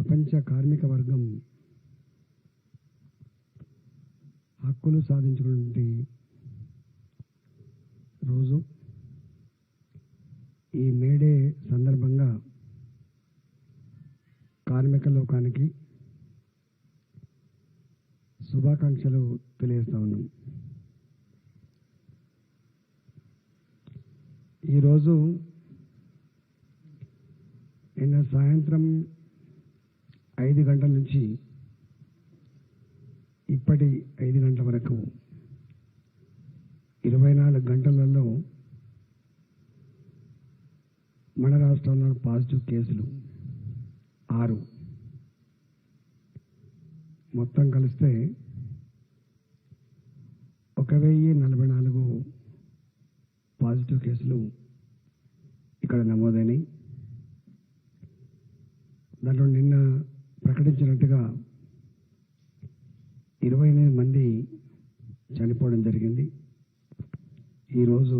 ప్రపంచ కార్మిక వర్గం హక్కులు సాధించుకున్నటువంటి రోజు. ఈ మేడే సందర్భంగా కార్మిక లోకానికి శుభాకాంక్షలు తెలియజేస్తా ఉన్నాం. ఈరోజు నిన్న సాయంత్రం 5 గంటల నుంచి ఇప్పటి 5 గంటల వరకు 24 గంటలలో మన రాష్ట్రంలో పాజిటివ్ కేసులు 6. మొత్తం కలిస్తే 1044 పాజిటివ్ కేసులు ఇక్కడ నమోదైనాయి. దాంట్లో నిన్న ప్రకటించినట్టుగా 28 మంది చనిపోవడం జరిగింది. ఈరోజు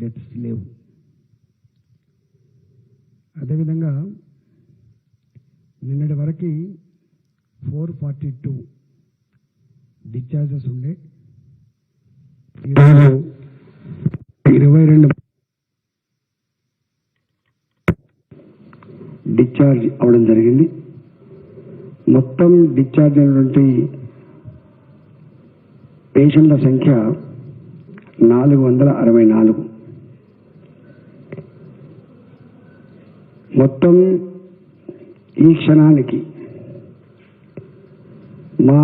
డెత్స్ లేవు. అదేవిధంగా నిన్నటి వరకు 442 డిశ్చార్జెస్ ఉండే, ఈరోజు 22 డిశ్చార్జ్ అవ్వడం జరిగింది. మొత్తం డిశ్చార్జ్ అయినటువంటి పేషెంట్ల సంఖ్య 464. మొత్తం ఈ క్షణానికి మా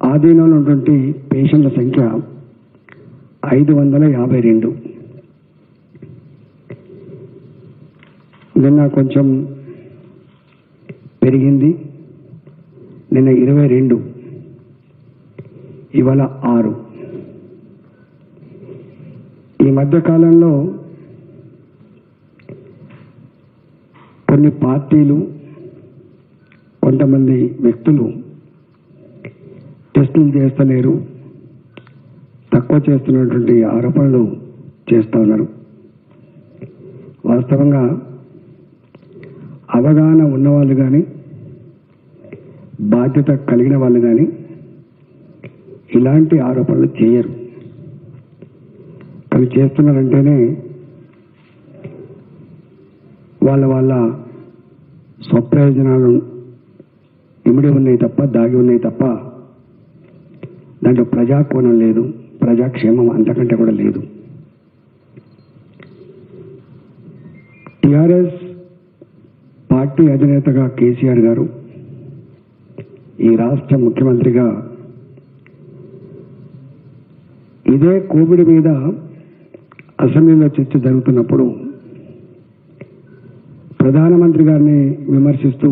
ఆధీనంలో ఉన్నటువంటి పేషెంట్ల సంఖ్య 552. నిన్న కొంచెం పెరిగింది. నిన్న 22, ఇవాళ 6. ఈ మధ్యకాలంలో కొన్ని పార్టీలు, కొంతమంది వ్యక్తులు టెస్టులు చేస్తలేరు, తక్కువ చేస్తున్నటువంటి ఆరోపణలు చేస్తూ ఉన్నారు. వాస్తవంగా అవగాహన ఉన్నవాళ్ళు కానీ, బాధ్యత కలిగిన వాళ్ళు కానీ ఇలాంటి ఆరోపణలు చేయరు. కానీ చేస్తున్నారంటేనే వాళ్ళ స్వప్రయోజనాలు ఇమిడి ఉన్నాయి తప్ప, దాగి ఉన్నాయి తప్ప దాంట్లో ప్రజాకోణం లేదు, ప్రజాక్షేమం అంతకంటే కూడా లేదు. టిఆర్ఎస్ పార్టీ అధినేతగా కేసీఆర్ గారు, ఈ రాష్ట్ర ముఖ్యమంత్రిగా ఇదే కోవిడ్ మీద అసెంబ్లీలో చర్చ జరుగుతున్నప్పుడు ప్రధానమంత్రి గారిని విమర్శిస్తూ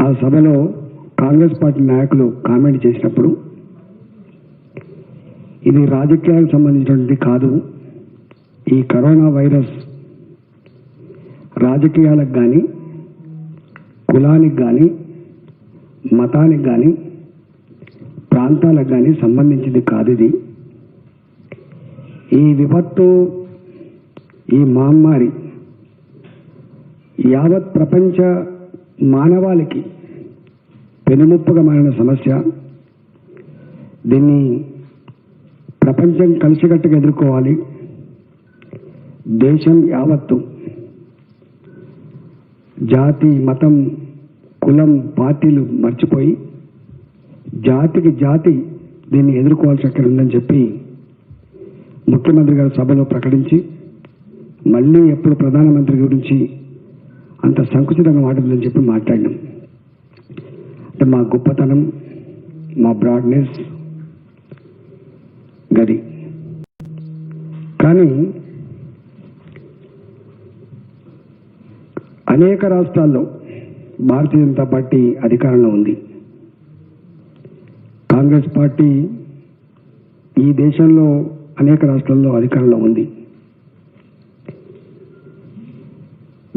ఆ సభలో కాంగ్రెస్ పార్టీ నాయకులు కామెంట్ చేసినప్పుడు, ఇది రాజకీయాలకు సంబంధించినటువంటి కాదు, ఈ కరోనా వైరస్ రాజకీయాలకు కానీ, కులానికి కానీ, మతానికి కానీ, ప్రాంతాలకు కానీ సంబంధించింది కాదు. ఇది ఈ విపత్తు, ఈ మహమ్మారి యావత్ ప్రపంచ మానవాళికి పెనుముప్పుగా మారిన సమస్య. దీన్ని ప్రపంచం కలిసికట్టుగా ఎదుర్కోవాలి. దేశం యావత్తు జాతి, మతం, కులం, పార్టీలు మర్చిపోయి జాతికి జాతి దీన్ని ఎదుర్కోవాల్సి అక్కడ ఉందని చెప్పి ముఖ్యమంత్రి గారు సభలో ప్రకటించి, మళ్ళీ ఎప్పుడు ప్రధానమంత్రి గురించి అంత సంకుచితంగా మాట్లాడదని చెప్పి మాట్లాడినాం. అంటే మా గొప్పతనం, మా బ్రాడ్నెస్ గది. కానీ అనేక రాష్ట్రాల్లో భారతీయ జనతా పార్టీ అధికారంలో ఉంది. కాంగ్రెస్ పార్టీ ఈ దేశంలో అనేక రాష్ట్రాల్లో అధికారంలో ఉంది.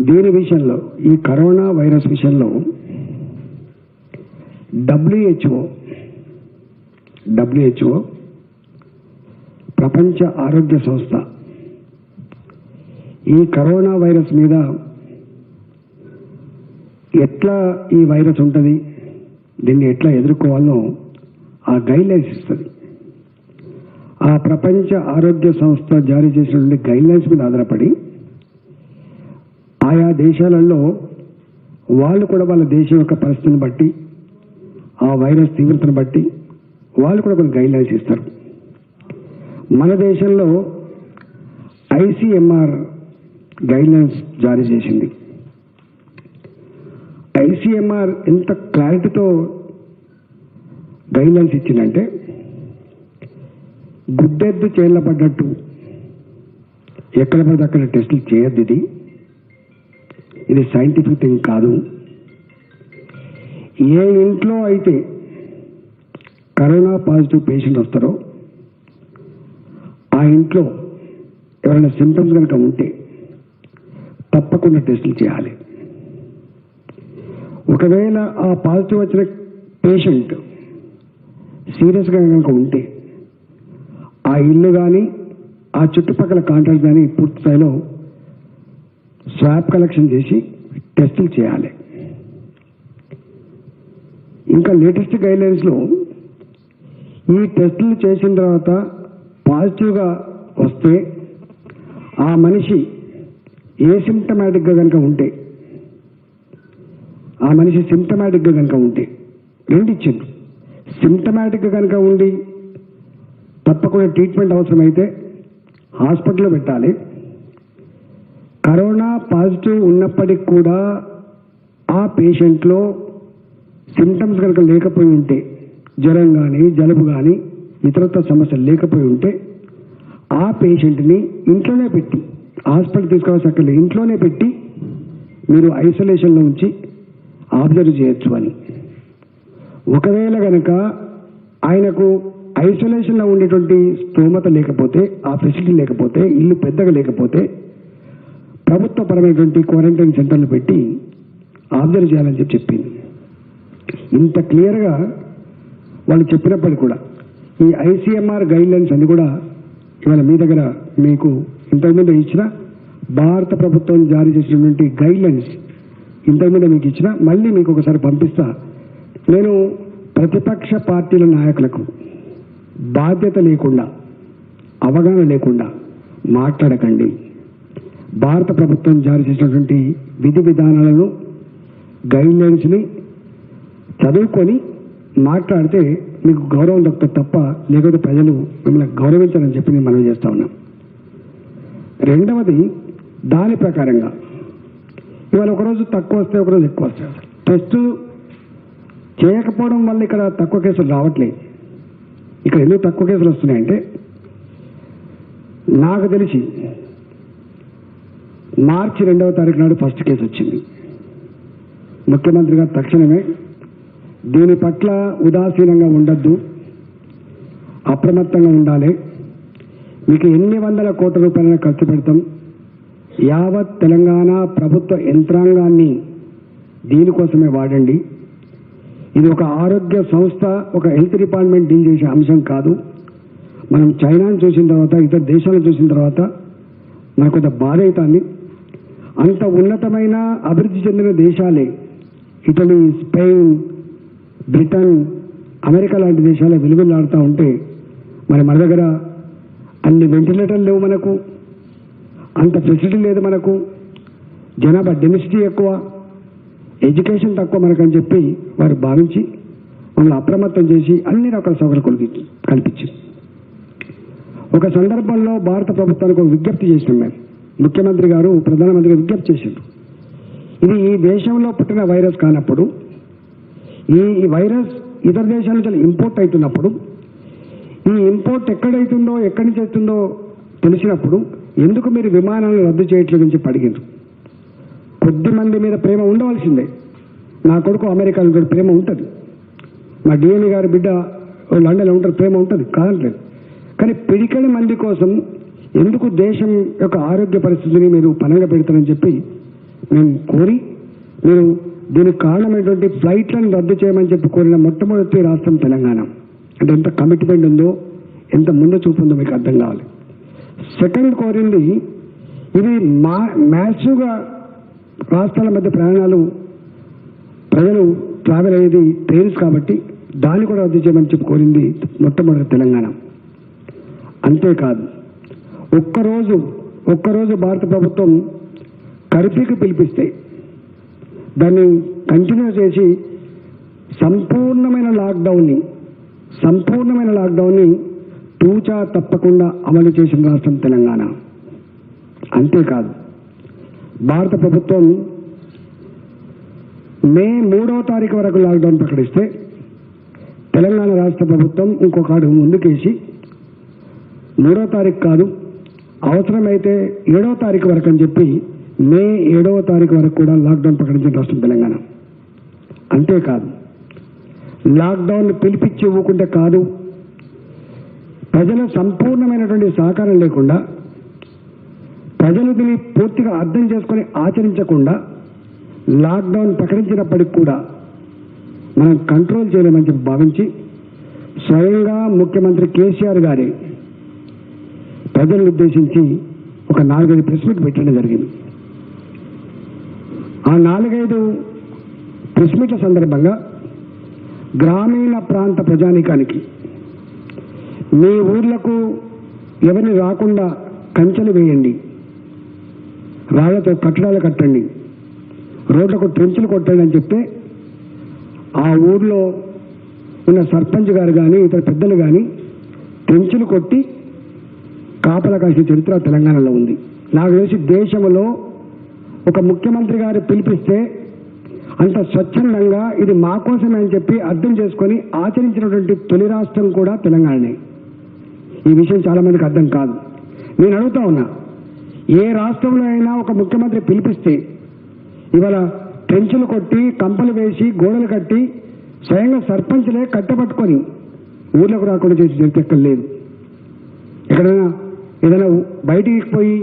దీని విషయంలో, ఈ కరోనా వైరస్ విషయంలో WHO ప్రపంచ ఆరోగ్య సంస్థ ఈ కరోనా వైరస్ మీద ఎట్లా ఈ వైరస్ ఉంటుంది, దీన్ని ఎట్లా ఎదుర్కోవాలో ఆ గైడ్లైన్స్ ఇస్తుంది. ఆ ప్రపంచ ఆరోగ్య సంస్థ జారీ చేసినటువంటి గైడ్లైన్స్ మీద ఆధారపడి ఆయా దేశాలలో వాళ్ళు కూడా వాళ్ళ దేశం యొక్క పరిస్థితిని బట్టి, ఆ వైరస్ తీవ్రతను బట్టి వాళ్ళు కూడా కొన్ని గైడ్లైన్స్ ఇస్తారు. మన దేశంలో ఐసీఎంఆర్ గైడ్లైన్స్ జారీ చేసింది. ఐసీఎంఆర్ ఎంత క్లారిటీతో గైడ్లైన్స్ ఇచ్చిందంటే, గుడ్డెద్దు చేళ్ళ పడ్డట్టు ఎక్కడ పడితే అక్కడ టెస్టులు చేయొద్దు, ఇది సైంటిఫిక్ థింగ్ కాదు. ఏ ఇంట్లో అయితే కరోనా పాజిటివ్ పేషెంట్ వస్తారో ఆ ఇంట్లో ఎవరైనా సింటమ్స్ కనుక ఉంటే తప్పకుండా టెస్టులు చేయాలి. ఒకవేళ ఆ పాజిటివ్ వచ్చిన పేషెంట్ సీరియస్గా కనుక ఉంటే ఆ ఇల్లు కానీ ఆ చుట్టుపక్కల కాంటాక్ట్ కానీ పూర్తి స్థాయిలో స్వాబ్ కలెక్షన్ చేసి టెస్టులు చేయాలి. ఇంకా లేటెస్ట్ గైడ్లైన్స్లో ఈ టెస్టులు చేసిన తర్వాత పాజిటివ్గా వస్తే ఆ మనిషి సిమ్టమాటిక్గా కనుక ఉంటే, ఆ మనిషి సిమ్టమాటిక్గా కనుక ఉంటే రెండు ఇచ్చింది. సిమ్టమాటిక్గా కనుక ఉండి తప్పకుండా ట్రీట్మెంట్ అవసరమైతే హాస్పిటల్లో పెట్టాలి. కరోనా పాజిటివ్ ఉన్నప్పటికి కూడా ఆ పేషెంట్లో సిమ్టమ్స్ కనుక లేకపోయి ఉంటే, జ్వరం కానీ జలుబు కానీ ఇతరత్వ సమస్యలు లేకపోయి ఉంటే ఆ పేషెంట్ని ఇంట్లోనే పెట్టి, హాస్పిటల్ తీసుకోవాల్సిన అక్కడ ఇంట్లోనే పెట్టి మీరు ఐసోలేషన్లో ఉంచి అబ్జర్వ్ చేయొచ్చు అని. ఒకవేళ కనుక ఆయనకు ఐసోలేషన్లో ఉండేటువంటి స్తోమత లేకపోతే, ఆ ఫెసిలిటీ లేకపోతే, ఇల్లు పెద్దగా లేకపోతే ప్రభుత్వపరమైనటువంటి క్వారంటైన్ సెంటర్లు పెట్టి అబ్జర్వ్ చేయాలని చెప్పింది. ఇంత క్లియర్గా వాళ్ళు చెప్పినప్పటికీ కూడా ఈ ఐసీఎంఆర్ గైడ్లైన్స్ అన్ని కూడా ఇవాళ మీ దగ్గర మీకు ఇంతకుముందు ఇచ్చిన భారత ప్రభుత్వం జారీ చేసినటువంటి గైడ్లైన్స్ ఇంతకుముందు మీకు ఇచ్చిన, మళ్ళీ మీకు ఒకసారి పంపిస్తా. నేను ప్రతిపక్ష పార్టీల నాయకులకు బాధ్యత లేకుండా, అవగాహన లేకుండా మాట్లాడకండి. భారత ప్రభుత్వం జారీ చేసినటువంటి విధి విధానాలను, గైడ్లైన్స్ని చదువుకొని మాట్లాడితే మీకు గౌరవం దక్కుతుంది తప్ప, లేకపోతే ప్రజలు మిమ్మల్ని గౌరవించాలని చెప్పి నేను మనవి చేస్తా ఉన్నాం. రెండవది, దాని ప్రకారంగా ఇవాళ ఒకరోజు తక్కువ వస్తే ఒకరోజు ఎక్కువ వస్తాయి. టెస్ట్ చేయకపోవడం వల్ల ఇక్కడ తక్కువ కేసులు రావట్లేదు. ఇక్కడ ఎందుకు తక్కువ కేసులు వస్తున్నాయంటే, నాకు తెలిసి మార్చి 2వ తారీఖు నాడు ఫస్ట్ కేసు వచ్చింది. ముఖ్యమంత్రి గారు తక్షణమే దీని పట్ల ఉదాసీనంగా ఉండద్దు, అప్రమత్తంగా ఉండాలి, మీకు ఎన్ని వందల కోట్ల రూపాయలను ఖర్చు పెడతాం, యావత్ తెలంగాణ ప్రభుత్వ యంత్రాంగాన్ని దీనికోసమే వాడండి, ఇది ఒక ఆరోగ్య సంస్థ, ఒక హెల్త్ డిపార్ట్మెంట్ డీల్ చేసే అంశం కాదు. మనం చైనాను చూసిన తర్వాత, ఇతర దేశాలను చూసిన తర్వాత మనకు కొంత బాధ అవుతుంది. అంత ఉన్నతమైన అభివృద్ధి చెందిన దేశాలే ఇటలీ, స్పెయిన్, బ్రిటన్, అమెరికా లాంటి దేశాలే విలువలాడుతూ ఉంటే మరి మన దగ్గర అన్ని వెంటిలేటర్లు లేవు, మనకు అంత ఫెసిలిటీ లేదు, మనకు జనాభా డెన్సిటీ ఎక్కువ, ఎడ్యుకేషన్ తక్కువ మనకని చెప్పి వారు భావించి మమ్మల్ని అప్రమత్తం చేసి అన్ని రకాల సౌకర్యాలు కల్పించింది. ఒక సందర్భంలో భారత ప్రభుత్వానికి ఒక విజ్ఞప్తి చేసినాం మేము. ముఖ్యమంత్రి గారు ప్రధానమంత్రి గారు విజ్ఞప్తి చేశారు, ఇది ఈ దేశంలో పుట్టిన వైరస్ కానప్పుడు, ఈ వైరస్ ఇతర దేశాల నుంచి ఇంపోర్ట్ అవుతున్నప్పుడు, ఈ ఇంపోర్ట్ ఎక్కడైతుందో, ఎక్కడి నుంచి అవుతుందో తెలిసినప్పుడు ఎందుకు మీరు విమానాలను రద్దు చేయట్లేదు అని చెప్పి అడిగారు. కొద్ది మంది మీద ప్రేమ ఉండవలసిందే. నా కొడుకు అమెరికాలో కూడా ప్రేమ ఉంటుంది, మా డిఎంఈ గారి బిడ్డ లండన్లో ఉంటారు, ప్రేమ ఉంటుంది, కాదనలేదు. కానీ పిడికడి మంది కోసం ఎందుకు దేశం యొక్క ఆరోగ్య పరిస్థితిని మీరు పనంగా పెడతారని చెప్పి మేము కోరి, మీరు దీనికి కారణమైనటువంటి ఫ్లైట్లను రద్దు చేయమని చెప్పి కోరిన మొట్టమొదటి రాష్ట్రం తెలంగాణ. అంటే ఎంత కమిట్మెంట్ ఉందో, ఎంత ముందు చూపు ఉందో మీకు అర్థం కావాలి. సెకండ్ కోరింది, ఇది మ్యాసివ్గా రాష్ట్రాల మధ్య ప్రయాణాలు ప్రజలు ట్రావెల్ అయ్యేది ట్రైన్స్ కాబట్టి దాన్ని కూడా రద్దు చేయమని చెప్పి కోరింది మొట్టమొదటి తెలంగాణ. అంతేకాదు ఒక్కరోజు భారత ప్రభుత్వం కర్ఫ్యూకి పిలిపిస్తే దాన్ని కంటిన్యూ చేసి సంపూర్ణమైన లాక్డౌన్ని తూచా తప్పకుండా అమలు చేసిన రాష్ట్రం తెలంగాణ. అంతేకాదు భారత ప్రభుత్వం మే 3వ తారీఖు వరకు లాక్డౌన్ ప్రకటిస్తే తెలంగాణ రాష్ట్ర ప్రభుత్వం ఇంకొక అడుగు ముందుకేసి 3వ తారీఖు కాదు, అవసరమైతే 7వ తారీఖు వరకు అని చెప్పి మే 7వ తారీఖు వరకు కూడా లాక్డౌన్ ప్రకటించిన రాష్ట్రం తెలంగాణ. అంతేకాదు లాక్డౌన్ పిలిపించి ఇవ్వకుంటే కాదు, ప్రజల సంపూర్ణమైనటువంటి సహకారం లేకుండా, ప్రజలు దీన్ని పూర్తిగా అర్థం చేసుకొని ఆచరించకుండా లాక్డౌన్ ప్రకటించినప్పటికి కూడా మనం కంట్రోల్ చేయలేమని చెప్పి భావించి స్వయంగా ముఖ్యమంత్రి కేసీఆర్ గారే ప్రజలను ఉద్దేశించి ఒక 4-5 ప్రెస్ మీట్ పెట్టడం జరిగింది. ఆ 4-5 ప్రెస్ మీట్ల సందర్భంగా గ్రామీణ ప్రాంత ప్రజానీకానికి మీ ఊర్లకు ఎవరిని రాకుండా కంచెలు వేయండి, రాళ్లతో కట్టడాలు కట్టండి, రోడ్లకు ట్రెంచులు కొట్టండి అని చెప్తే ఆ ఊర్లో ఉన్న సర్పంచ్ గారు కానీ ఇతర పెద్దలు కానీ ట్రెంచులు కొట్టి కాపలా కాసిన చరిత్ర తెలంగాణలో ఉంది. నాకు తెలిసి దేశంలో ఒక ముఖ్యమంత్రి గారు పిలిపిస్తే అంత స్వచ్ఛందంగా ఇది మా కోసమే అని చెప్పి అర్థం చేసుకొని ఆచరించినటువంటి తొలి రాష్ట్రం కూడా తెలంగాణనే. ఈ విషయం చాలా మందికి అర్థం కాదు. నేను అడుగుతా ఉన్నా, ఏ రాష్ట్రంలో అయినా ఒక ముఖ్యమంత్రి పిలిపిస్తే ఇవాళ ట్రెంచులు కొట్టి కంపలు వేసి గోడలు కట్టి స్వయంగా సర్పంచ్లే కట్టబట్టుకొని ఊర్లకు రాకుండా చేసి చరిత్ర ఎక్కడ లేదు. ఎక్కడైనా ఏదైనా బయటికి పోయి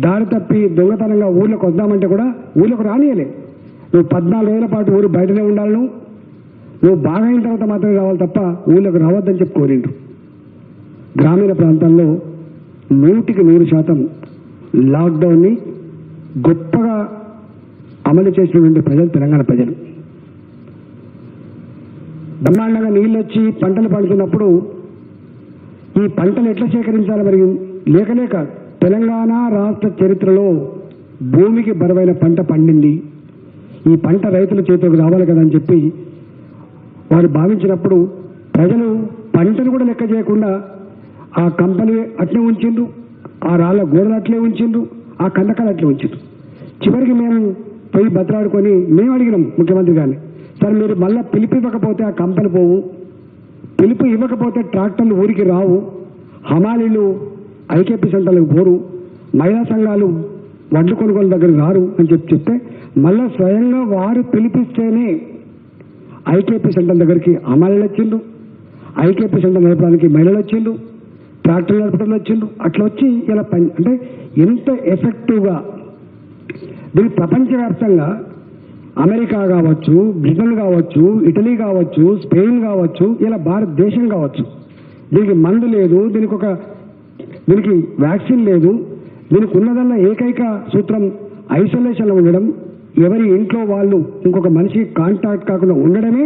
దారి తప్పి దొంగతనంగా ఊర్లకు వద్దామంటే కూడా ఊర్లకు రానియలే. నువ్వు 14 రోజుల పాటు ఊరు బయటనే ఉండాలి, నువ్వు బాగా అయిన తర్వాత మాత్రమే రావాలి తప్ప ఊళ్ళకు రావద్దని చెప్పి కోరిండ్రు. గ్రామీణ ప్రాంతాల్లో 100% లాక్డౌన్ని గొప్పగా అమలు చేసినటువంటి ప్రజలు తెలంగాణ ప్రజలు. బ్రహ్మాండంగా నీళ్ళు వచ్చి పంటలు పండుతున్నప్పుడు ఈ పంటలు ఎట్లా సేకరించాలి? మరి లేక తెలంగాణ రాష్ట్ర చరిత్రలో భూమికి బరువైన పంట పండింది, ఈ పంట రైతుల చేతికి రావాలి కదా అని చెప్పి వారు భావించినప్పుడు ప్రజలు పంటను కూడా లెక్క చేయకుండా ఆ కంపలు అట్లే ఉంచిండ్రు, ఆ రాళ్ళ గోడలు అట్లే ఉంచిండ్రు, ఆ కందకాలు అట్లే ఉంచిండ్రు. చివరికి మేము పోయి బతలాడుకొని మేము అడిగినాం ముఖ్యమంత్రి గారిని, సార్ మీరు మళ్ళీ పిలుపు ఇవ్వకపోతే ఆ కంపెనీ పోవు, పిలుపు ఇవ్వకపోతే ట్రాక్టర్లు ఊరికి రావు, హమాలీలు ఐకేపీ సెంటర్లకు పోరు, మహిళా సంఘాలు వడ్లు కొనుగోలు దగ్గర రారు అని చెప్తే మళ్ళీ స్వయంగా వారు పిలిపిస్తేనే ఐకేపీ సెంటర్ దగ్గరికి హమాలీలు వచ్చిండ్రు, ఐకేపీ సెంటర్ నడపడానికి మహిళలు వచ్చిండ్రు, ట్రాక్టర్లు నడపడంలో వచ్చిండ్రు. అట్లా వచ్చి ఇలా అంటే ఎంత ఎఫెక్టివ్గా దీన్ని ప్రపంచవ్యాప్తంగా అమెరికా కావచ్చు, బ్రిటన్ కావచ్చు, ఇటలీ కావచ్చు, స్పెయిన్ కావచ్చు, ఇలా భారతదేశం కావచ్చు, దీనికి మందు లేదు, దీనికి వ్యాక్సిన్ లేదు, దీనికి ఉన్నదన్న ఏకైక సూత్రం ఐసోలేషన్లో ఉండడం, ఎవరి ఇంట్లో వాళ్ళు ఇంకొక మనిషి కాంటాక్ట్ కాకుండా ఉండడమే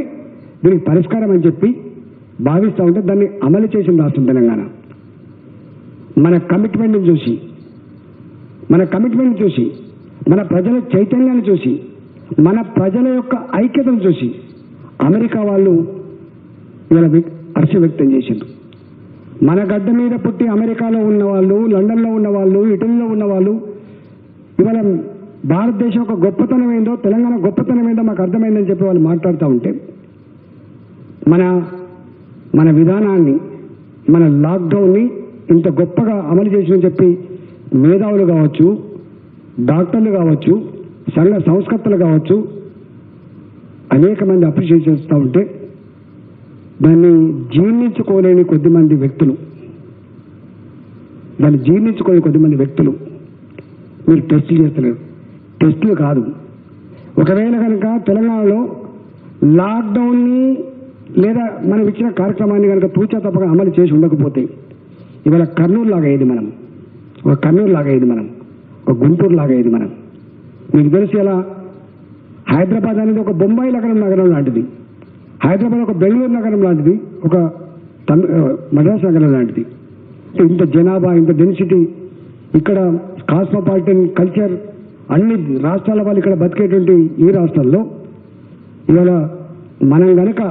దీనికి పరిష్కారం అని చెప్పి భావిస్తూ ఉంటే దాన్ని అమలు చేసిన రాష్ట్రం తెలంగాణ. మన కమిట్మెంట్ని చూసి, మన ప్రజల చైతన్యాన్ని చూసి, మన ప్రజల యొక్క ఐక్యతను చూసి అమెరికా వాళ్ళు ఇవాళ హర్షం వ్యక్తం చేసిండ్రు. మన గడ్డ మీద పుట్టి అమెరికాలో ఉన్నవాళ్ళు, లండన్లో ఉన్నవాళ్ళు, ఇటలీలో ఉన్నవాళ్ళు ఇవాళ భారతదేశం ఒక గొప్పతనం ఏందో, తెలంగాణ గొప్పతనం ఏందో మాకు అర్థమైందని చెప్పి వాళ్ళు మాట్లాడుతూ ఉంటే మన విధానాన్ని, మన లాక్డౌన్ని ఇంత గొప్పగా అమలు చేసిందని చెప్పి మేధావులు కావచ్చు, డాక్టర్లు కావచ్చు, సంఘ సంస్కర్తలు కావచ్చు అనేక మంది అప్రిషియేట్ చేస్తూ ఉంటే దాన్ని జీర్ణించుకోలేని కొద్దిమంది వ్యక్తులు మీరు టెస్టులు చేస్తున్నారు. టెస్టులు కాదు, ఒకవేళ కనుక తెలంగాణలో లాక్డౌన్ని లేదా మనం ఇచ్చిన కార్యక్రమాన్ని కనుక తూచా తప్పగా అమలు చేసి ఉండకపోతే ఇవాళ కర్నూలు లాగా అయ్యేది మనం, ఒక గుంటూరు లాగా అయ్యేది మనం. మీకు తెలిసి ఎలా హైదరాబాద్ అనేది ఒక బొంబాయి నగరం లాంటిది, హైదరాబాద్ ఒక బెంగళూరు నగరం లాంటిది, ఒక మద్రాసు నగరం లాంటిది. ఇంత జనాభా, ఇంత డెన్సిటీ, ఇక్కడ కాస్మోపాలిటన్ కల్చర్, అన్ని రాష్ట్రాల వాళ్ళు ఇక్కడ బతికేటువంటి ఈ రాష్ట్రాల్లో ఇవాళ మనం కనుక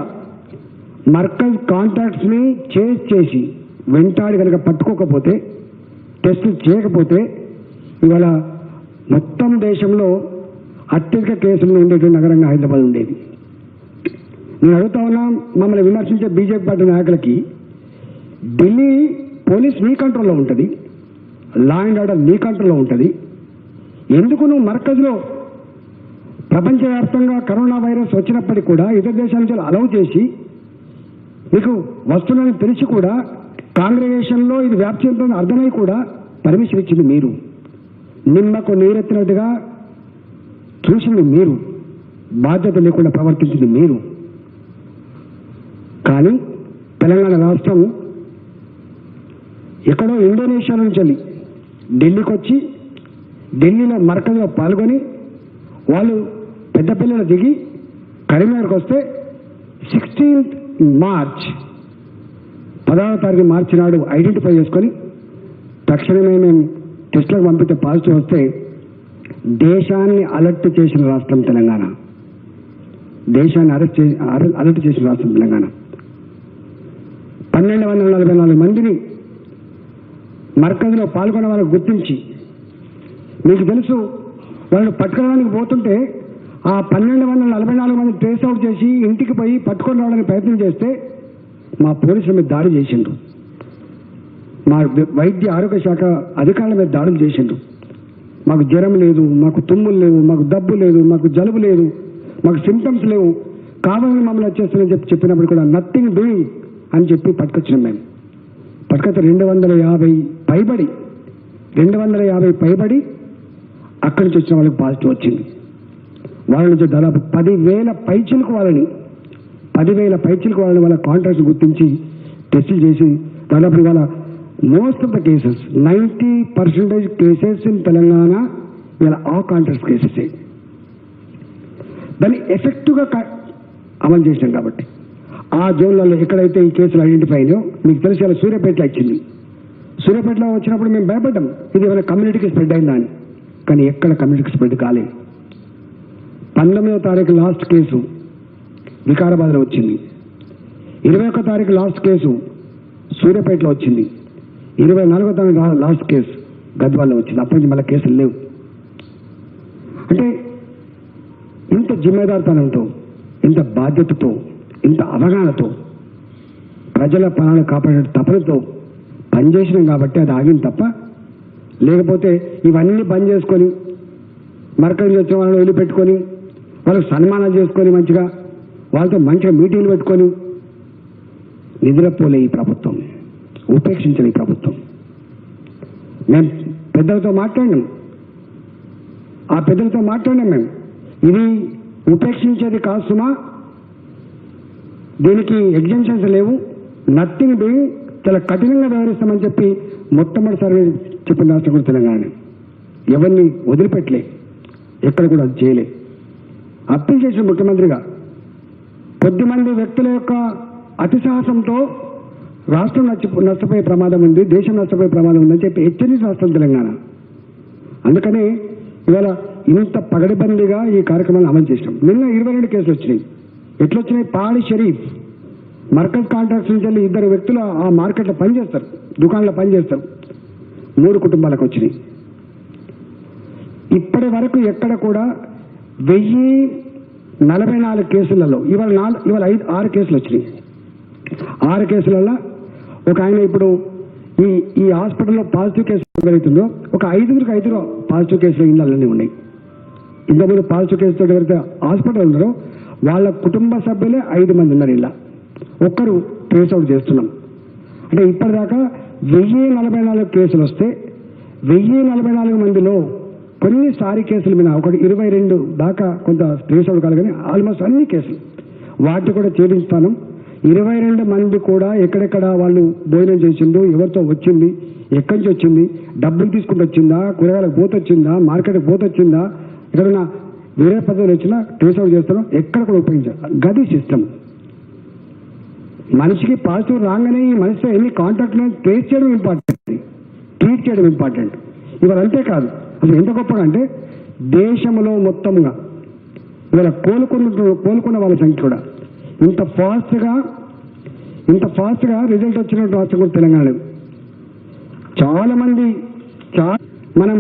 మర్కజ్ కాంట్రాక్ట్స్ని చేసి వెంటాడి కనుక పట్టుకోకపోతే, టెస్టులు చేయకపోతే ఇవాళ మొత్తం దేశంలో అత్యధిక కేసులు ఉండేటువంటి నగరంగా హైదరాబాద్ ఉండేది. నేను అడుగుతా ఉన్నా మమ్మల్ని విమర్శించే బీజేపీ పార్టీ నాయకులకి, ఢిల్లీ పోలీస్ మీ కంట్రోల్లో ఉంటుంది, లా అండ్ ఆర్డర్ మీ కంట్రోల్లో ఉంటుంది, ఎందుకు నువ్వు మర్కజ్లో ప్రపంచవ్యాప్తంగా కరోనా వైరస్ వచ్చినప్పటికీ కూడా ఇతర దేశాల నుంచి అలౌ చేసి మీకు వస్తుందని తెలిసి కూడా కాంగ్రిగేషన్లో ఇది వ్యాప్తి చెందుతుందని అర్థమై కూడా పర్మిషన్ ఇచ్చింది మీరు, నిమ్మకు నీరెత్తినట్టుగా చూసింది మీరు, బాధ్యత లేకుండా ప్రవర్తించింది మీరు. కానీ తెలంగాణ రాష్ట్రం ఎక్కడో ఇండోనేషియా నుంచి వెళ్ళి ఢిల్లీకి వచ్చి ఢిల్లీలో మర్కజ్లో పాల్గొని వాళ్ళు పెద్ద పిల్లలు దిగి కరీంనగర్కి వస్తే 16th మార్చ్ 16వ తారీఖు మార్చి నాడు ఐడెంటిఫై చేసుకొని తక్షణమే మేము టెస్టులకు పంపితే పాజిటివ్ వస్తే దేశాన్ని అలర్ట్ చేసిన రాష్ట్రం తెలంగాణ, దేశాన్ని అలర్ట్ చేసిన రాష్ట్రం తెలంగాణ. 1244 మందిని మర్కజ్లో పాల్గొన్న వాళ్ళకు గుర్తించి, మీకు తెలుసు వాళ్ళని పట్టుకోవడానికి పోతుంటే ఆ 1244 మంది ట్రేస్ అవుట్ చేసి ఇంటికి పోయి పట్టుకొని రావడానికి ప్రయత్నం చేస్తే మా పోలీసుల మీద దాడి చేసిండ్రు, మా వైద్య ఆరోగ్య శాఖ అధికారుల మీద దాడులు చేసిండ్రు. మాకు జ్వరం లేదు, మాకు తుమ్ములు లేవు, మాకు దగ్గు లేదు, మాకు జలుబు లేదు, మాకు సిమ్టమ్స్ లేవు, కావాలని మమ్మల్ని వచ్చేస్తానని చెప్పినప్పుడు కూడా నథింగ్ డూయింగ్ అని చెప్పి పట్టుకొచ్చినాం. మేము పట్టుకొచ్చి 250 పైబడి అక్కడి నుంచి వచ్చిన వాళ్ళకి పాజిటివ్ వచ్చింది. వాళ్ళ నుంచి దాదాపు 10,000 పైచిలకు వాళ్ళని వాళ్ళ కాంట్రాక్ట్స్ గుర్తించి టెస్టులు చేసి దాదాపు ఇవాళ most of the cases 90% cases in Telangana ఇవాళ ఆ కాంట్రాక్ట్స్ కేసెస్ దాన్ని ఎఫెక్టివ్గా అమలు చేసినాం. కాబట్టి ఆ జోన్లలో ఎక్కడైతే ఈ కేసులు ఐడెంటిఫై అయినాయో మీకు తెలిసి ఇలా సూర్యాపేటలో ఇచ్చింది. సూర్యాపేటలో వచ్చినప్పుడు మేము భయపడ్డాం ఇది ఏమైనా కమ్యూనిటీకి స్ప్రెడ్ అయిందా అని, కానీ ఎక్కడ కమ్యూనిటీకి స్ప్రెడ్ కాలేదు. 19వ తారీఖు లాస్ట్ కేసు వికారాబాద్లో వచ్చింది, 21వ తారీఖు లాస్ట్ కేసు సూర్యాపేటలో వచ్చింది, 24వ తారీఖు లాస్ట్ కేసు గద్వాల్లో వచ్చింది. అప్పటి నుంచి మళ్ళీ కేసులు లేవు. అంటే ఇంత జిమ్మేదారితనంతో, ఇంత బాధ్యతతో, ఇంత అవగాహనతో, ప్రజల ప్రాణాలు కాపాడే తపనతో పనిచేసినాం కాబట్టి అది ఆగింది తప్ప, లేకపోతే ఇవన్నీ బంద్ చేసుకొని మరకజ్ వచ్చిన వాళ్ళని వదిలిపెట్టుకొని వాళ్ళకి సన్మానాలు చేసుకొని మంచిగా వాళ్ళతో మంచిగా మీటింగ్లు పెట్టుకొని నిద్రపోలే ఈ ప్రభుత్వం, ఉపేక్షించిన ఈ ప్రభుత్వం. మేము పెద్దలతో మాట్లాడినాం, ఆ పెద్దలతో మాట్లాడినాం. మేము ఇది ఉపేక్షించేది కాదు సుమా, దీనికి ఎగ్జామ్షన్స్ లేవు, నథింగ్ డూయింగ్, చాలా కఠినంగా వ్యవహరిస్తామని చెప్పి మొట్టమొదటిసారి చెప్పిన రాష్ట్రం కూడా తెలంగాణ. ఎవరిని వదిలిపెట్టలే, ఎక్కడ కూడా అది చేయలే. అప్పీల్ చేసిన ముఖ్యమంత్రిగా కొద్దిమంది వ్యక్తుల యొక్క అతిసాహసంతో రాష్ట్రం నష్టపోయే ప్రమాదం ఉంది, దేశం నష్టపోయే ప్రమాదం ఉందని చెప్పి హెచ్చరించిన రాష్ట్రం తెలంగాణ. అందుకని ఇవాళ ఇంత పగడిబందీగా ఈ కార్యక్రమాన్ని అమలు చేసినాం. నిన్న 22 కేసులు వచ్చినాయి. ఎట్లొచ్చినాయి? పాడి షరీఫ్ మర్కజ్ కాంట్రాక్ట్స్ నుంచి వెళ్ళి 2 వ్యక్తులు ఆ మార్కెట్లో పనిచేస్తారు, దుకాణంలో పనిచేస్తారు, 3 కుటుంబాలకు వచ్చినాయి. ఇప్పటి వరకు ఎక్కడ కూడా 1044 కేసులలో ఇవాళ 6 కేసులు వచ్చినాయి. 6 కేసులలో ఒక ఆయన ఇప్పుడు ఈ హాస్పిటల్లో పాజిటివ్ కేసు ఎవరైతుందో ఒక 5 పాజిటివ్ కేసులు ఇళ్ళన్నీ ఉన్నాయి. ఇంతకుముందు పాజిటివ్ కేసుతో ఎవరైతే హాస్పిటల్ ఉన్నారో వాళ్ళ కుటుంబ సభ్యులే 5 మంది ఉన్నారు. ఇలా ఒక్కరు ట్రేస్ అవుట్ చేస్తున్నాం. అంటే ఇప్పటిదాకా 1044 కేసులు వస్తే 1044 మందిలో కొన్నిసారి కేసులు మీద ఒకటి 22 దాకా కొంత ట్రేస్ అవుట్ కాదు, కానీ ఆల్మోస్ట్ అన్ని కేసులు వాటి కూడా ఛేదిస్తాను. 22 మంది కూడా ఎక్కడెక్కడ వాళ్ళు భోజనం చేసిండు, ఎవరితో వచ్చింది, ఎక్కడి నుంచి వచ్చింది, డబ్బులు తీసుకుంటూ వచ్చిందా, కూరగాయలకు పోతొచ్చిందా, మార్కెట్కి పోతొచ్చిందా, ఎక్కడన్నా వేరే పద్ధతులు వచ్చినా ట్రేస్ అవుట్ చేస్తారో ఎక్కడ కూడా ఉపయోగించారు. గది సిస్టమ్. మనిషికి పాజిటివ్ రాగానే ఈ మనిషితో ఎన్ని కాంటాక్ట్లు ట్రేస్ చేయడం ఇంపార్టెంట్, ట్రీట్ చేయడం ఇంపార్టెంట్. ఇవాళ అంతేకాదు, అసలు ఎంత గొప్పగా అంటే దేశంలో మొత్తంగా ఇవాళ కోలుకున్న వాళ్ళ సంఖ్య కూడా ఇంత ఫాస్ట్గా రిజల్ట్ వచ్చిన రాష్ట్రం కూడా తెలంగాణ. చాలామంది మనం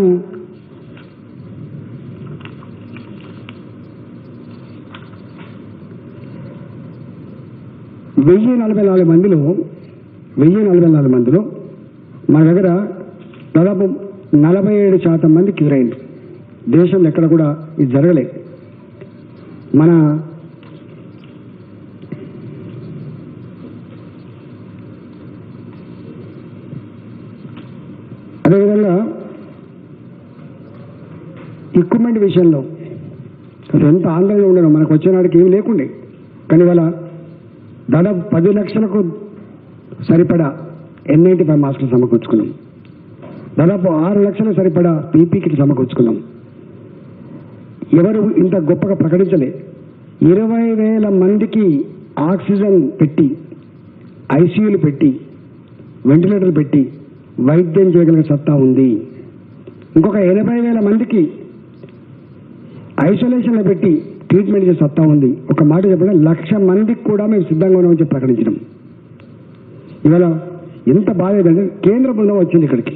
1044 మందిలో మన దగ్గర దాదాపు 47% మంది క్యూర్ అయింది. దేశంలో ఎక్కడ కూడా ఇది జరగలేదు. మన అదేవిధంగా ఎక్విప్మెంట్ విషయంలో ఎంత ఆందోళన ఉండడం, మనకు వచ్చే నాటికి ఏమి లేకుండే, కానీ ఇవాళ దాదాపు 10 లక్షలకు సరిపడా N95 మాస్కులు సమకూర్చుకున్నాం. దాదాపు 6 లక్షలకు సరిపడా పీపీ కిట్ సమకూర్చుకున్నాం. ఎవరు ఇంత గొప్పగా ప్రకటించలే. 20,000 మందికి ఆక్సిజన్ పెట్టి, ఐసీయూలు పెట్టి, వెంటిలేటర్లు పెట్టి వైద్యం చేయగలిగే సత్తా ఉంది. ఇంకొక 80,000 మందికి ఐసోలేషన్లో పెట్టి ట్రీట్మెంట్ చేసే సత్తా ఉంది. ఒక మాట చెప్పడం 1,00,000 మందికి కూడా మేము సిద్ధంగా ఉన్నామని చెప్పి ప్రకటించడం. ఇవాళ ఎంత బాధేదంటే కేంద్ర బృందం వచ్చింది ఇక్కడికి.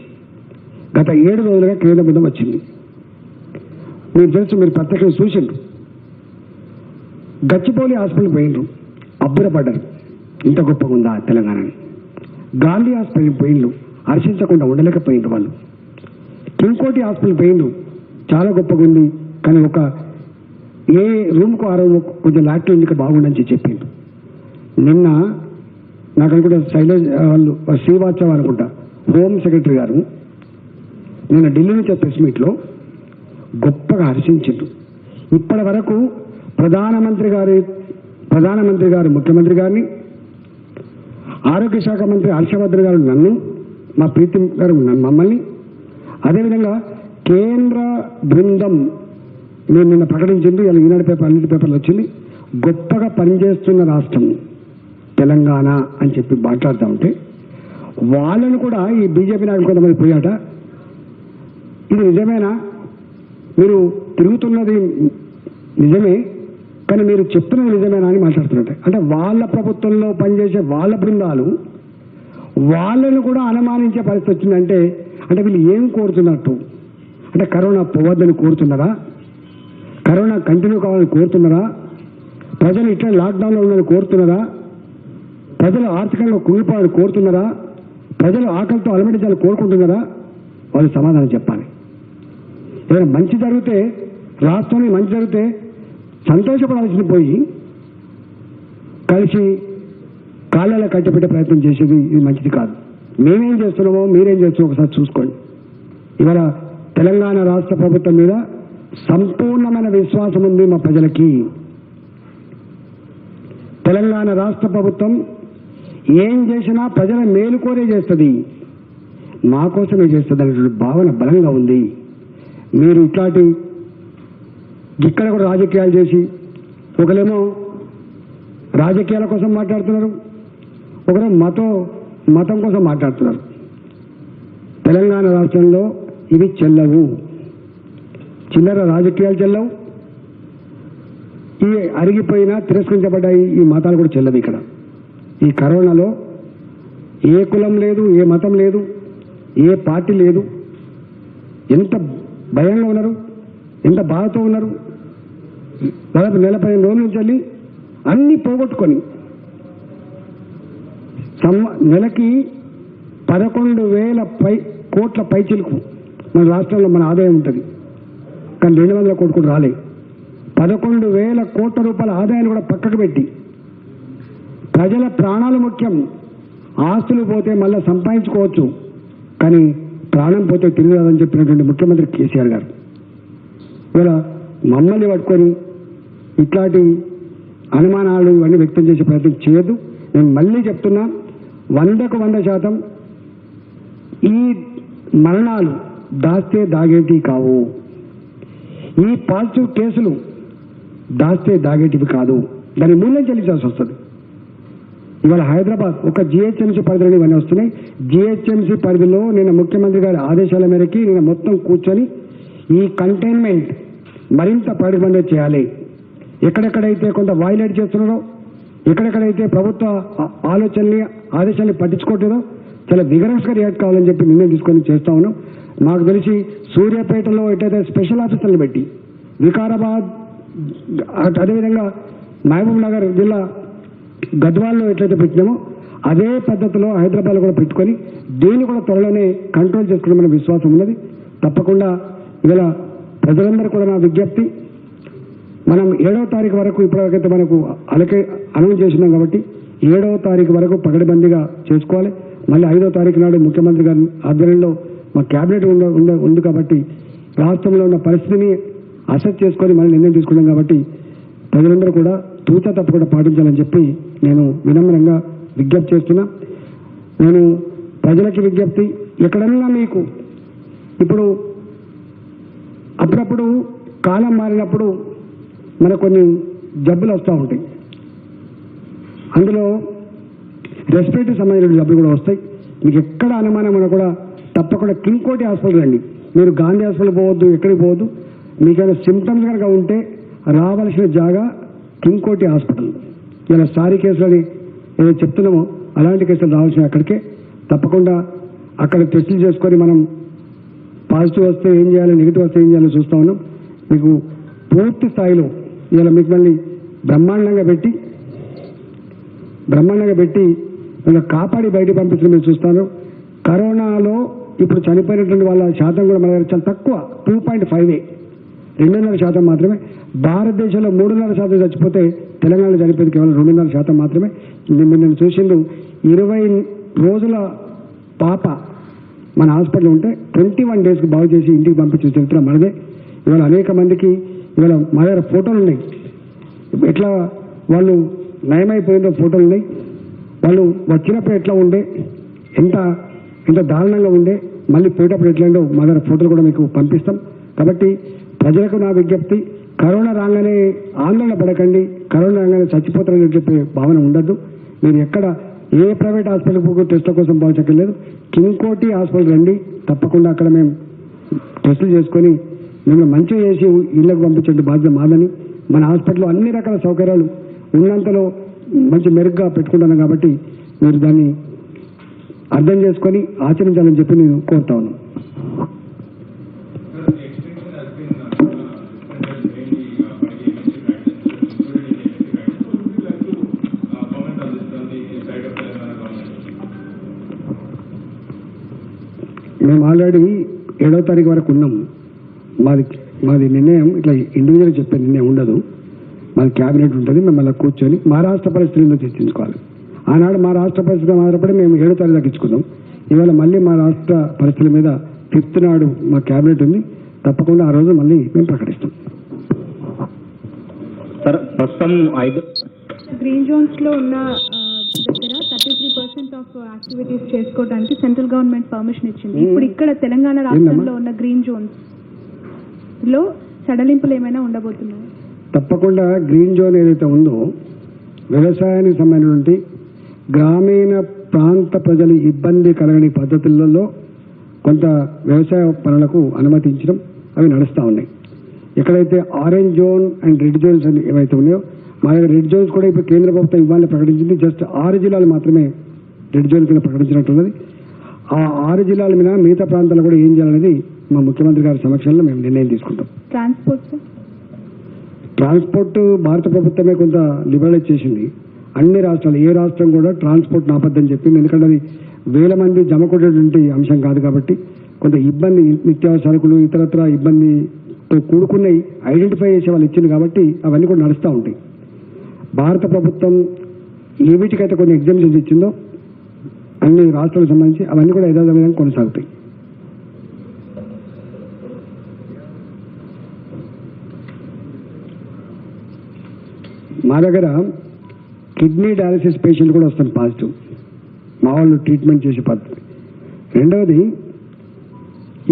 గత 7 రోజులుగా కేంద్ర బృందం వచ్చింది. మీరు తెలుసు, మీరు ప్రత్యక్షంగా చూసిండ్రు. గచ్చిబౌలి హాస్పిటల్ పోయిండ్రు, అబ్బురపడ్డారు, ఇంత గొప్పగా ఉందా తెలంగాణని. గాంధీ హాస్పిటల్ పోయిండ్రు, హర్షించకుండా ఉండలేకపోయిండ్రు వాళ్ళు. కింగ్కోటి హాస్పిటల్ పోయిండ్రు, చాలా గొప్పగా ఉంది, కానీ ఒక ఏ రూమ్కు ఆ రూమ్ కొంచెం లాక్టో ఇంకా బాగుండని చెప్పిండ్రు. నిన్న నాకు అనుకుంటే శైలజ్ వాళ్ళు శ్రీవాత్సవ అనుకుంటా హోమ్ సెక్రటరీ గారు నిన్న ఢిల్లీ నుంచి ప్రెస్ మీట్లో గొప్పగా హర్షించిండ్రు. ఇప్పటి వరకు ప్రధానమంత్రి గారు ముఖ్యమంత్రి గారిని, ఆరోగ్య శాఖ మంత్రి హర్షవర్ధన్ గారు నన్ను, మా ప్రీతి గారు మమ్మల్ని, అదేవిధంగా కేంద్ర బృందం మీరు నిన్న ప్రకటించింది, ఇలా ఈనాడు పేపర్ అన్నిటి పేపర్లు వచ్చింది, గొప్పగా పనిచేస్తున్న రాష్ట్రం తెలంగాణ అని చెప్పి మాట్లాడుతూ ఉంటే వాళ్ళను కూడా ఈ బీజేపీ నాయకులు కొంతమంది పోయాట. ఇది నిజమేనా? మీరు తిరుగుతున్నది నిజమే, కానీ మీరు చెప్తున్నది నిజమేనా అని మాట్లాడుతున్నట్టే. అంటే వాళ్ళ ప్రభుత్వంలో పనిచేసే వాళ్ళ బృందాలు వాళ్ళను కూడా అనుమానించే పరిస్థితి వచ్చిందంటే అంటే వీళ్ళు ఏం కోరుతున్నట్టు? అంటే కరోనా పోవద్దని కోరుతున్నారా? కరోనా కంటిన్యూ కావాలని కోరుతున్నారా? ప్రజలు ఇట్లా లాక్డౌన్లో ఉండాలని కోరుతున్నారా? ప్రజలు ఆర్థికంగా కుంగిపోవాలని కోరుతున్నారా? ప్రజలు ఆకలితో అలమటించాలని కోరుకుంటున్నారా? వాళ్ళు సమాధానం చెప్పాలి. ఏదైనా మంచి జరిగితే, రాష్ట్రానికి మంచి జరిగితే సంతోషపడాల్సిన పోయి కలిసి కాళ్ళలో కట్టపెట్టే ప్రయత్నం చేసేది ఇది మంచిది కాదు. మేమేం చేస్తున్నామో మీరేం చేస్తున్నామో ఒకసారి చూసుకోండి. ఇవాళ తెలంగాణ రాష్ట్ర ప్రభుత్వం మీద సంపూర్ణమైన విశ్వాసం ఉంది మా ప్రజలకి. తెలంగాణ రాష్ట్ర ప్రభుత్వం ఏం చేసినా ప్రజల మేలు కోరే చేస్తుంది, మా కోసమే చేస్తుంది అనేటువంటి భావన బలంగా ఉంది. మీరు ఇట్లాంటి ఇక్కడ కూడా రాజకీయాలు చేసి, ఒకరేమో రాజకీయాల కోసం మాట్లాడుతున్నారు, ఒకరేమో మతం కోసం మాట్లాడుతున్నారు. తెలంగాణ రాష్ట్రంలో ఇవి చెల్లవు, చిల్లర రాజకీయాలు చెల్లవు, ఈ అరిగిపోయినా తిరస్కరించబడ్డాయి ఈ మతాలు కూడా చెల్లవు. ఇక్కడ ఈ కరోనాలో ఏ కులం లేదు, ఏ మతం లేదు, ఏ పార్టీ లేదు. ఎంత భయంగా ఉన్నారు, ఎంత బాధతో ఉన్నారు. దాదాపు 15 రోజుల నుంచి వెళ్ళి అన్నీ పోగొట్టుకొని నెలకి 11,000 కోట్ల పైచిలుకు మన రాష్ట్రంలో మన ఆదాయం ఉంటుంది, కానీ 200 కోట్లు కూడా రాలే. 11,000 కోట్ల రూపాయల ఆదాయాన్ని కూడా పక్కకు పెట్టి ప్రజల ప్రాణాలు ముఖ్యం, ఆస్తులు పోతే మళ్ళీ సంపాదించుకోవచ్చు, కానీ ప్రాణం పోతే తిరిగి రాదని చెప్పినటువంటి ముఖ్యమంత్రి కేసీఆర్ గారు ఇవాళ మమ్మల్ని పట్టుకొని ఇట్లాంటి అనుమానాలు ఇవన్నీ వ్యక్తం చేసే ప్రయత్నం చేయొద్దు. నేను మళ్ళీ చెప్తున్నా, 100కు 100% ఈ మరణాలు దాస్తే దాగేటి కావు. ఈ పాజిటివ్ కేసులు దాస్తే దాగేటివి కాదు, దాని మూల్యం చెల్లించాల్సి వస్తుంది. ఇవాళ హైదరాబాద్ ఒక జిహెచ్ఎంసీ పరిధిలో ఇవన్నీ వస్తున్నాయి. జిహెచ్ఎంసీ పరిధిలో నిన్న ముఖ్యమంత్రి గారి ఆదేశాల మేరకి నిన్న మొత్తం కూర్చొని ఈ కంటైన్మెంట్ మరింత పడిబంద చేయాలి. ఎక్కడెక్కడైతే కొంత వైలేట్ చేస్తున్నారో, ఎక్కడెక్కడైతే ప్రభుత్వ ఆదేశాన్ని పట్టించుకోవట్లేదో చాలా విగరస్గా రియాక్ట్ కావాలని చెప్పి నిర్ణయం తీసుకొని చేస్తా ఉన్నాం. నాకు తెలిసి సూర్యాపేటలో ఎట్లయితే స్పెషల్ ఆఫీసర్లు పెట్టి, వికారాబాద్ అదేవిధంగా మహబూబ్ నగర్ జిల్లా గద్వాల్లో ఎట్లయితే పెట్టినామో అదే పద్ధతిలో హైదరాబాద్లో కూడా పెట్టుకొని దీన్ని కూడా త్వరలోనే కంట్రోల్ చేసుకునే విశ్వాసం ఉన్నది. తప్పకుండా ఇవాళ ప్రజలందరూ కూడా నా విజ్ఞప్తి, మనం 7వ తారీఖు వరకు ఇప్పటివరకైతే మనకు అనౌన్స్ చేసినాం కాబట్టి 7వ తారీఖు వరకు పగడబందీగా చేసుకోవాలి. మళ్ళీ 5వ తారీఖు నాడు ముఖ్యమంత్రి గారి ఆధ్వర్యంలో మా క్యాబినెట్ ఉంది కాబట్టి రాష్ట్రంలో ఉన్న పరిస్థితిని అసెస్ చేసుకొని మళ్ళీ నిర్ణయం తీసుకున్నాం కాబట్టి ప్రజలందరూ కూడా తూచా తప్పకుండా పాటించాలని చెప్పి నేను వినమ్రంగా విజ్ఞప్తి చేస్తున్నా. నేను ప్రజలకి విజ్ఞప్తి, ఎక్కడన్నా మీకు ఇప్పుడు అప్పుడప్పుడు కాలం మారినప్పుడు మనకు కొన్ని జబ్బులు వస్తూ ఉంటాయి. అందులో రెస్పిరేటరీ సంబంధించిన జబ్బులు కూడా వస్తాయి. మీకు ఎక్కడ అనుమానం ఉన్నా కూడా తప్పకుండా కింగ్కోటి హాస్పిటల్ రండి. మీరు గాంధీ హాస్పిటల్ పోవద్దు, ఎక్కడికి పోవద్దు. మీకైనా సిమ్టమ్స్ కనుక ఉంటే రావాల్సిన జాగా కింగ్కోటి హాస్పిటల్. ఇలా సారీ కేసులని ఏదో చెప్తున్నామో అలాంటి కేసులు రావాల్సిన అక్కడికే. తప్పకుండా అక్కడ టెస్టులు చేసుకొని మనం పాజిటివ్ వస్తే ఏం చేయాలి, నెగిటివ్ వస్తే ఏం చేయాలో చూస్తూ ఉన్నాం. మీకు పూర్తి స్థాయిలో ఇలా మీకు మళ్ళీ బ్రహ్మాండంగా పెట్టి ఇలా కాపాడి బయట పంపించడం మీరు చూస్తాను. కరోనాలో ఇప్పుడు చనిపోయినటువంటి వాళ్ళ శాతం కూడా మన దగ్గర చాలా తక్కువ, 2.5, 2.5% మాత్రమే. భారతదేశంలో 3.5% చచ్చిపోతే తెలంగాణలో చనిపోయింది కేవలం 2.5% మాత్రమే. నేను చూసిండు 20 రోజుల పాప మన హాస్పిటల్ ఉంటే 21 డేస్కి బాగు చేసి ఇంటికి పంపించిన చరిత్ర మనదే. ఇవాళ అనేక మందికి ఇవాళ మా దగ్గర ఫోటోలు ఉన్నాయి, ఎట్లా వాళ్ళు నయమైపోయిందో ఫోటోలు ఉన్నాయి. వాళ్ళు వచ్చినప్పుడు ఎట్లా ఉండే, ఎంత దారుణంగా ఉండే, మళ్ళీ పోయేటప్పుడు ఎట్లా ఉండో మా దగ్గర ఫోటోలు కూడా మీకు పంపిస్తాం. కాబట్టి ప్రజలకు నా విజ్ఞప్తి, కరోనా రాగానే ఆందోళన పడకండి, కరోనా రాగానే చచ్చిపోతారని చెప్పే భావన ఉండద్దు. మీరు ఎక్కడ ఏ ప్రైవేట్ హాస్పిటల్ టెస్టుల కోసం పోవచ్చలేదు, కింగ్కోటి హాస్పిటల్ రండి. తప్పకుండా అక్కడ మేము టెస్టులు చేసుకొని మేము మంచిగా చేసి ఇళ్ళకు పంపించే బాధ్యత మాదని. మన హాస్పిటల్లో అన్ని రకాల సౌకర్యాలు ఉన్నంతలో మంచి మెరుగ్గా పెట్టుకుంటాను కాబట్టి మీరు దాన్ని అర్థం చేసుకొని ఆచరించాలని చెప్పి నేను కోరుతా ఉన్నాను. మేము ఆల్రెడీ 7వ తారీఖు వరకు ఉన్నాం. మాది నిర్ణయం ఇట్లా ఇండివిజువల్ చెప్పే నిర్ణయం ఉండదు. మాది క్యాబినెట్ ఉంటుంది. మేము మళ్ళీ కూర్చొని మా రాష్ట్ర పరిస్థితుల్లో చర్చించుకోవాలి. ఆనాడు మా రాష్ట్ర పరిస్థితి ఆధారపడి మేము 7వ తారీఖు తగ్గించుకున్నాం. ఇవాళ మళ్ళీ మా రాష్ట్ర పరిస్థితుల మీద 5th నాడు మా క్యాబినెట్ ఉంది. తప్పకుండా ఆ రోజు మళ్ళీ మేము ప్రకటిస్తాం. సార్, ప్రస్తుతం గ్రీన్ జోన్స్ లో ఉన్న దగ్గర 33% ఆఫ్ యాక్టివిటీస్ చేసుకోవడానికి సెంట్రల్ గవర్నమెంట్ పర్మిషన్ ఇచ్చింది. ఇప్పుడు ఇక్కడ తెలంగాణ రాష్ట్రంలో ఉన్న గ్రీన్ జోన్స్ లో సడలింపులు ఏమైనా ఉండబోతున్నాయి? తప్పకుండా గ్రీన్ జోన్ ఏదైతే ఉందో వ్యవసాయానికి సంబంధించినటువంటి గ్రామీణ ప్రాంత ప్రజలు ఇబ్బంది కలగని పద్ధతులలో కొంత వ్యవసాయ పనులకు అనుమతించడం అవి నడుస్తూ ఉన్నాయి. ఎక్కడైతే orange zone and red zones అని ఏవైతే ఉన్నాయో, మా దగ్గర రెడ్ జోన్స్ కూడా ఇప్పుడు కేంద్ర ప్రభుత్వం ఇవ్వాలని ప్రకటించింది. జస్ట్ 6 జిల్లాలు మాత్రమే రెడ్ జోన్ కింద ప్రకటించినట్టున్నది. ఆ 6 జిల్లాల మీద మిగతా ప్రాంతాలు కూడా ఏం చేయాలనేది మా ముఖ్యమంత్రి గారి సమక్షంలో మేము నిర్ణయం తీసుకుంటాం. ట్రాన్స్పోర్ట్ భారత ప్రభుత్వమే కొంత లిబరలైజ్ చేసింది. అన్ని రాష్ట్రాలు, ఏ రాష్ట్రం కూడా ట్రాన్స్పోర్ట్ నాపద్దని చెప్పింది. ఎందుకంటే అది వేల మంది జమ కొట్టేటువంటి అంశం కాదు కాబట్టి కొంత ఇబ్బంది, నిత్యావసర సరుకులు ఇతరత్ర ఇబ్బందితో కూడుకున్నవి ఐడెంటిఫై చేసే వాళ్ళు ఇచ్చింది కాబట్టి అవన్నీ కూడా నడుస్తూ ఉంటాయి. భారత ప్రభుత్వం ఏ వీటికైతే కొన్ని ఎగ్జామ్షన్స్ ఇచ్చిందో అన్ని రాష్ట్రాలకు సంబంధించి అవన్నీ కూడా యథావిధంగా కొనసాగుతాయి. మా దగ్గర కిడ్నీ డయాలసిస్ పేషెంట్ కూడా వస్తుంది పాజిటివ్, మా వాళ్ళు ట్రీట్మెంట్ చేసే పద్ధతి. రెండవది,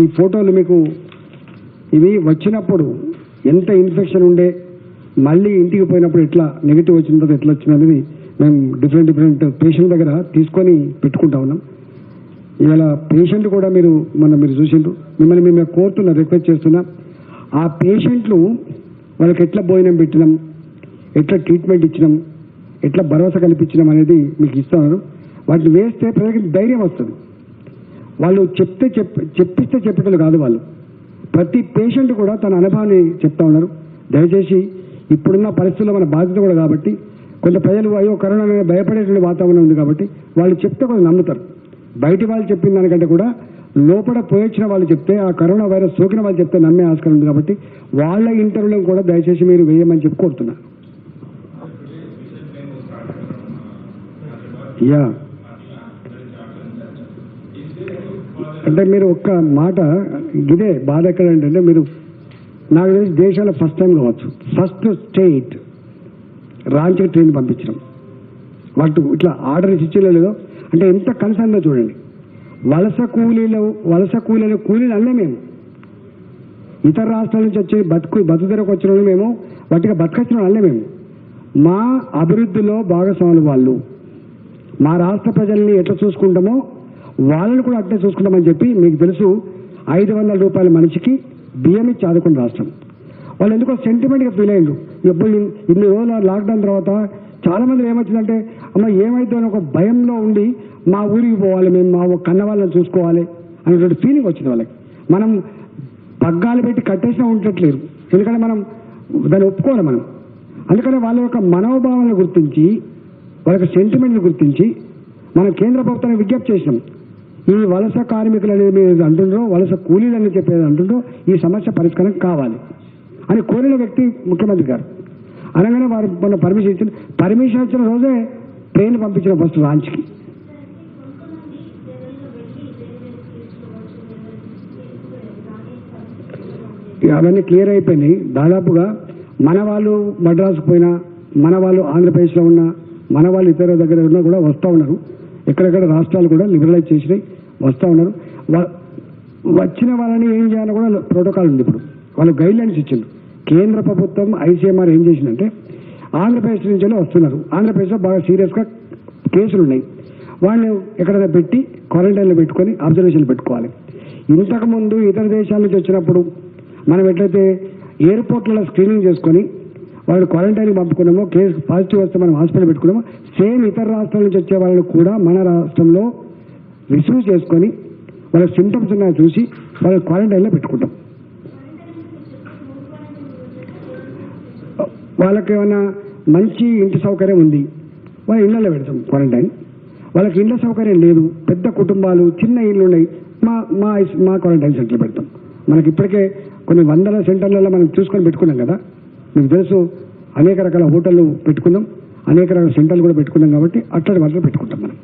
ఈ ఫోటోలు మీకు ఇవి వచ్చినప్పుడు ఎంత ఇన్ఫెక్షన్ ఉండే మళ్ళీ ఇంటికి పోయినప్పుడు ఎట్లా నెగిటివ్ వచ్చిన తర్వాత ఎట్లా వచ్చింది అనేది మేము డిఫరెంట్ పేషెంట్ దగ్గర తీసుకొని పెట్టుకుంటా ఉన్నాం. ఇవాళ పేషెంట్ కూడా మీరు చూసిండ్రు, మిమ్మల్ని మేము కోరుతున్నా, రిక్వెస్ట్ చేస్తున్నా, ఆ పేషెంట్లు వాళ్ళకి ఎట్లా భోజనం పెట్టినాం, ఎట్లా ట్రీట్మెంట్ ఇచ్చినాం, ఎట్లా భరోసా కల్పించినాం అనేది మీకు ఇస్తున్నారు. వాటిని వేస్తే ప్రజలకి ధైర్యం వస్తుంది. వాళ్ళు చెప్పిస్తే చెప్పేటట్లు కాదు, వాళ్ళు ప్రతి పేషెంట్ కూడా తన అనుభవాన్ని చెప్తా ఉన్నారు. దయచేసి ఇప్పుడున్న పరిస్థితుల్లో మన బాధ్యత కూడా కాబట్టి కొంత ప్రజలు అయ్యో కరోనా మీద భయపడేటువంటి వాతావరణం ఉంది కాబట్టి వాళ్ళు చెప్తే కొంచెం నమ్ముతారు. బయటి వాళ్ళు చెప్పిన దానికంటే కూడా లోపల పోయొచ్చిన వాళ్ళు చెప్తే, ఆ కరోనా వైరస్ సోకిన వాళ్ళు చెప్తే నమ్మే ఆస్కారం ఉంది కాబట్టి వాళ్ళ ఇంటర్వ్యూలను కూడా దయచేసి మీరు వేయమని చెప్పి కోరుతున్నా. యా అంటే మీరు ఒక్క మాట, ఇదే బాధ ఎక్కడంటే మీరు నాకు తెలిసి దేశాల ఫస్ట్ టైం కావచ్చు, ఫస్ట్ స్టేట్ రాంచీ ట్రైన్ పంపించడం. వాటి ఇట్లా ఆర్డర్ ఇచ్చేలో లేదో అంటే ఎంత కన్సర్న్గా చూడండి. వలస కూలీలు అల్లే మేము, ఇతర రాష్ట్రాల నుంచి వచ్చి బతుకుదరకు వచ్చిన వాళ్ళు మేము, వాటిగా బతకొచ్చిన వాళ్ళే మేము. మా అభివృద్ధిలో భాగస్వాములు వాళ్ళు. మా రాష్ట్ర ప్రజల్ని ఎట్లా చూసుకుంటామో వాళ్ళని కూడా అట్లే చూసుకుంటామని చెప్పి మీకు తెలుసు. 500 రూపాయల మనిషికి బియ్యం ఇచ్చి ఆదుకున్న రాష్ట్రం. వాళ్ళు ఎందుకో సెంటిమెంట్గా ఫీల్ అయ్యిండు. ఎప్పుడు ఇన్ని రోజులు లాక్డౌన్ తర్వాత చాలామంది ఏమొచ్చిందంటే, అమ్మ ఏమైతే అని ఒక భయంలో ఉండి మా ఊరికి పోవాలి, మేము మా కన్న వాళ్ళని చూసుకోవాలి అనేటువంటి ఫీలింగ్ వచ్చింది వాళ్ళకి. మనం పగ్గాలు పెట్టి కట్టేసినా ఉండట్లేదు, ఎందుకంటే మనం దాన్ని ఒప్పుకోవాలి మనం. అందుకని వాళ్ళ యొక్క మనోభావాలను గుర్తించి, వాళ్ళ యొక్క సెంటిమెంట్ని గుర్తించి మనం కేంద్ర ప్రభుత్వాన్ని విజ్ఞప్తి చేసినాం. ఈ వలస కార్మికులు అనేది మీరు అంటుండ్రో, వలస కూలీలు అని చెప్పేది అంటుండ్రో, ఈ సమస్య పరిష్కారం కావాలి అని కోరిన వ్యక్తి ముఖ్యమంత్రి గారు. అనగానే వారు మొన్న పర్మిషన్ ఇచ్చిన రోజే ట్రైన్ పంపించిన ఫస్ట్ రాంచీకి. అవన్నీ క్లియర్ అయిపోయినాయి. దాదాపుగా మన వాళ్ళు మద్రాసుకు పోయినా, మన వాళ్ళు ఆంధ్రప్రదేశ్లో ఉన్నా, మన వాళ్ళు ఇతర దగ్గర ఉన్నా కూడా వస్తూ ఉన్నారు. ఎక్కడెక్కడ రాష్ట్రాలు కూడా లిబరలైజ్ చేసినాయి, వస్తూ ఉన్నారు. వచ్చిన వాళ్ళని ఏం చేయాలో కూడా ప్రోటోకాల్ ఉంది. ఇప్పుడు వాళ్ళు గైడ్ లైన్స్ ఇచ్చిండ్రు. కేంద్ర ప్రభుత్వం ఐసీఎంఆర్ ఏం చేసిందంటే, ఆంధ్రప్రదేశ్ నుంచి వస్తున్నారు, ఆంధ్రప్రదేశ్లో బాగా సీరియస్గా కేసులు ఉన్నాయి, వాళ్ళని ఎక్కడైనా పెట్టి క్వారంటైన్లో పెట్టుకొని అబ్జర్వేషన్లు పెట్టుకోవాలి. ఇంతకుముందు ఇతర దేశాల నుంచి వచ్చినప్పుడు మనం ఎట్లయితే ఎయిర్పోర్ట్లలో స్క్రీనింగ్ చేసుకొని వాళ్ళు క్వారంటైన్కి పంపుకున్నామో, కేసు పాజిటివ్ వస్తే మనం హాస్పిటల్ పెట్టుకున్నామో, సేమ్ ఇతర రాష్ట్రాల నుంచి వచ్చే వాళ్ళని కూడా మన రాష్ట్రంలో రిసీవ్ చేసుకొని వాళ్ళకి సింటమ్స్ ఉన్నాయో చూసి వాళ్ళని క్వారంటైన్లో పెట్టుకుంటాం. వాళ్ళకి ఏమైనా మంచి ఇంటి సౌకర్యం ఉంది, వాళ్ళ ఇళ్లలో పెడతాం క్వారంటైన్. వాళ్ళకి ఇళ్ల సౌకర్యం లేదు, పెద్ద కుటుంబాలు, చిన్న ఇళ్ళు ఉన్నాయి, మా క్వారంటైన్ సెంటర్ పెడతాం. మనకి ఇప్పటికే కొన్ని వందల సెంటర్లలో మనం చూసుకొని పెట్టుకున్నాం కదా, మీకు తెలుసు. అనేక రకాల హోటళ్ళు పెట్టుకున్నాం, అనేక రకాల సెంటర్లు కూడా పెట్టుకున్నాం కాబట్టి అట్లాంటి వాటిలో పెట్టుకుంటాం మనం.